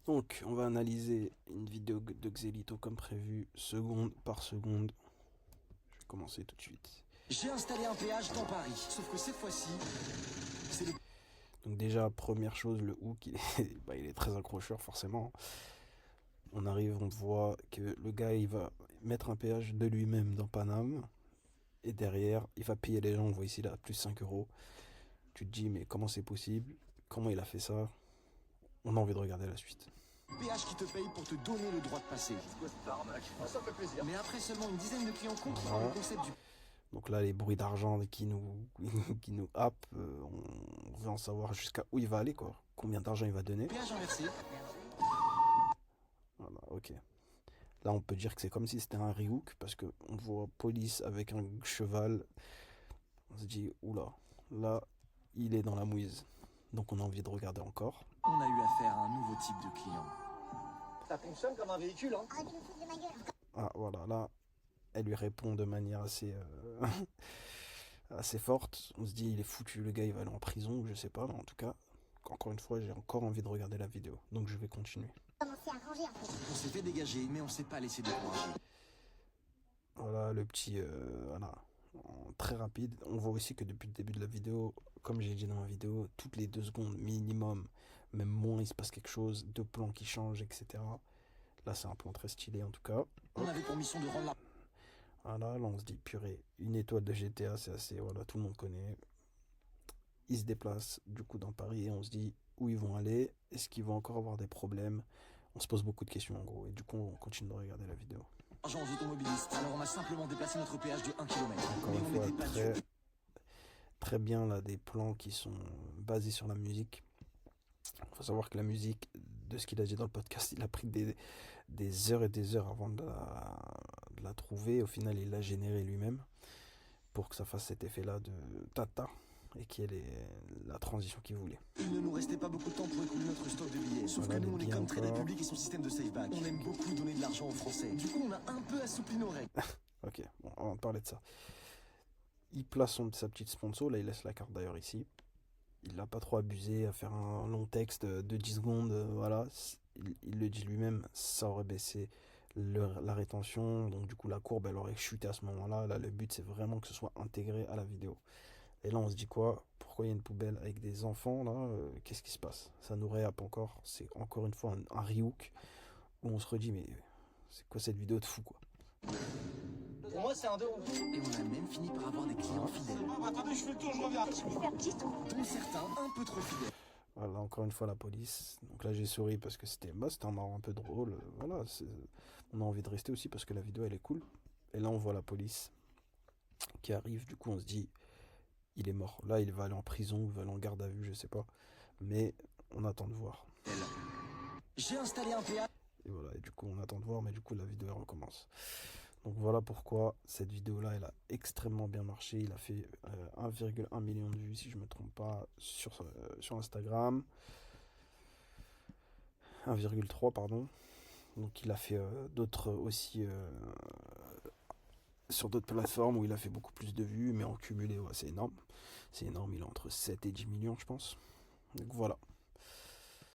Donc, on va analyser une vidéo de Xelito comme prévu, seconde par seconde. Je vais commencer tout de suite. J'ai installé un péage dans Paris, sauf que cette fois-ci, c'est le... Donc déjà, première chose, le hook, il est très accrocheur forcément. On arrive, on voit que le gars, il va mettre un péage de lui-même dans Paname. Et derrière, il va payer les gens, on voit ici là, plus 5 euros. Tu te dis, mais comment c'est possible? Comment il a fait ça? On a envie de regarder la suite. péage qui te paye pour te donner le droit de passer. C'est quoi cette arnaque? Ah, ça me fait plaisir. Mais après seulement une dizaine de clients comprend Voilà. le concept du Donc là, les bruits d'argent qui nous, qui nous happent, on veut en savoir jusqu'à où il va aller, quoi. Combien d'argent il va donner. péage inversé. Voilà, ok. Là, on peut dire que c'est comme si c'était un rehook, parce que on voit police avec un cheval. On se dit, oula, là, il est dans la mouise. Donc on a envie de regarder encore. On a eu affaire à un nouveau type de client. Ça fonctionne comme un véhicule, hein. Arrête de me foutre de ma gueule. Ah, voilà, là, elle lui répond de manière assez, assez forte. On se dit, il est foutu, le gars, il va aller en prison, ou je sais pas, mais en tout cas, encore une fois, j'ai encore envie de regarder la vidéo. Donc je vais continuer. Commencer à ranger un peu. On s'est fait dégager, mais on s'est pas laissé décourager. Voilà, le petit, voilà, très rapide. On voit aussi que depuis le début de la vidéo, comme j'ai dit dans ma vidéo, toutes les 2 secondes minimum, même moins, il se passe quelque chose, deux plans qui changent, etc. Là, c'est un plan très stylé en tout cas. On avait pour mission de rendre la... Voilà, là, on se dit, purée, une étoile de GTA, c'est assez, voilà, tout le monde connaît. Ils se déplacent du coup dans Paris et on se dit où ils vont aller, est-ce qu'ils vont encore avoir des problèmes. On se pose beaucoup de questions en gros, et du coup, on continue de regarder la vidéo. Argent aux automobilistes. Alors on a simplement déplacé notre péage de 1 km. Encore Mais une on fois, n'était pas très, dupes. très bien là, des plans qui sont basés sur la musique. Il faut savoir que la musique, de ce qu'il a dit dans le podcast, il a pris des heures et des heures avant de la trouver. Au final, il l'a généré lui-même pour que ça fasse cet effet-là de tata et qu'il y ait la transition qu'il voulait. Il ne nous restait pas beaucoup de temps pour écouler notre stock de billets. Sauf Voilà, que nous, les on est billets comme Trade encore. Republic et son système de save back. On aime beaucoup donner de l'argent aux Français. Du coup, on a un peu assoupli nos règles. Ok, bon, avant de parler de ça. Il place sa petite sponsor, là il laisse la carte d'ailleurs ici. Il n'a pas trop abusé à faire un long texte de 10 secondes, voilà. Il le dit lui-même, ça aurait baissé la rétention, donc du coup la courbe elle aurait chuté à ce moment-là. Là le but c'est vraiment que ce soit intégré à la vidéo. Et là on se dit quoi? Pourquoi il y a une poubelle avec des enfants là? Qu'est-ce qui se passe? Ça nous réappe encore, c'est encore une fois un rehook où on se redit mais c'est quoi cette vidéo de fou quoi? Pour moi, c'est un 2. Et on a même fini par avoir des clients fidèles. Attendez, je fais le tour, je reviens. Je vais faire petit tour. Dont certains un peu trop fidèles. Voilà, encore une fois la police. Donc là j'ai souri parce que c'était un marrant un peu drôle. Voilà, on a envie de rester aussi parce que la vidéo elle est cool. Et là on voit la police qui arrive, du coup on se dit il est mort. Là il va aller en prison, il va aller en garde à vue, je sais pas. Mais on attend de voir. J'ai installé un péage. Et voilà, et du coup on attend de voir, mais du coup la vidéo elle recommence. Donc voilà pourquoi cette vidéo là elle a extrêmement bien marché. Il a fait 1,1 million de vues si je me trompe pas sur Instagram. 1,3 pardon. Donc il a fait d'autres aussi sur d'autres plateformes où il a fait beaucoup plus de vues, mais en cumulé, ouais, c'est énorme. C'est énorme, il est entre 7 et 10 millions je pense. Donc voilà.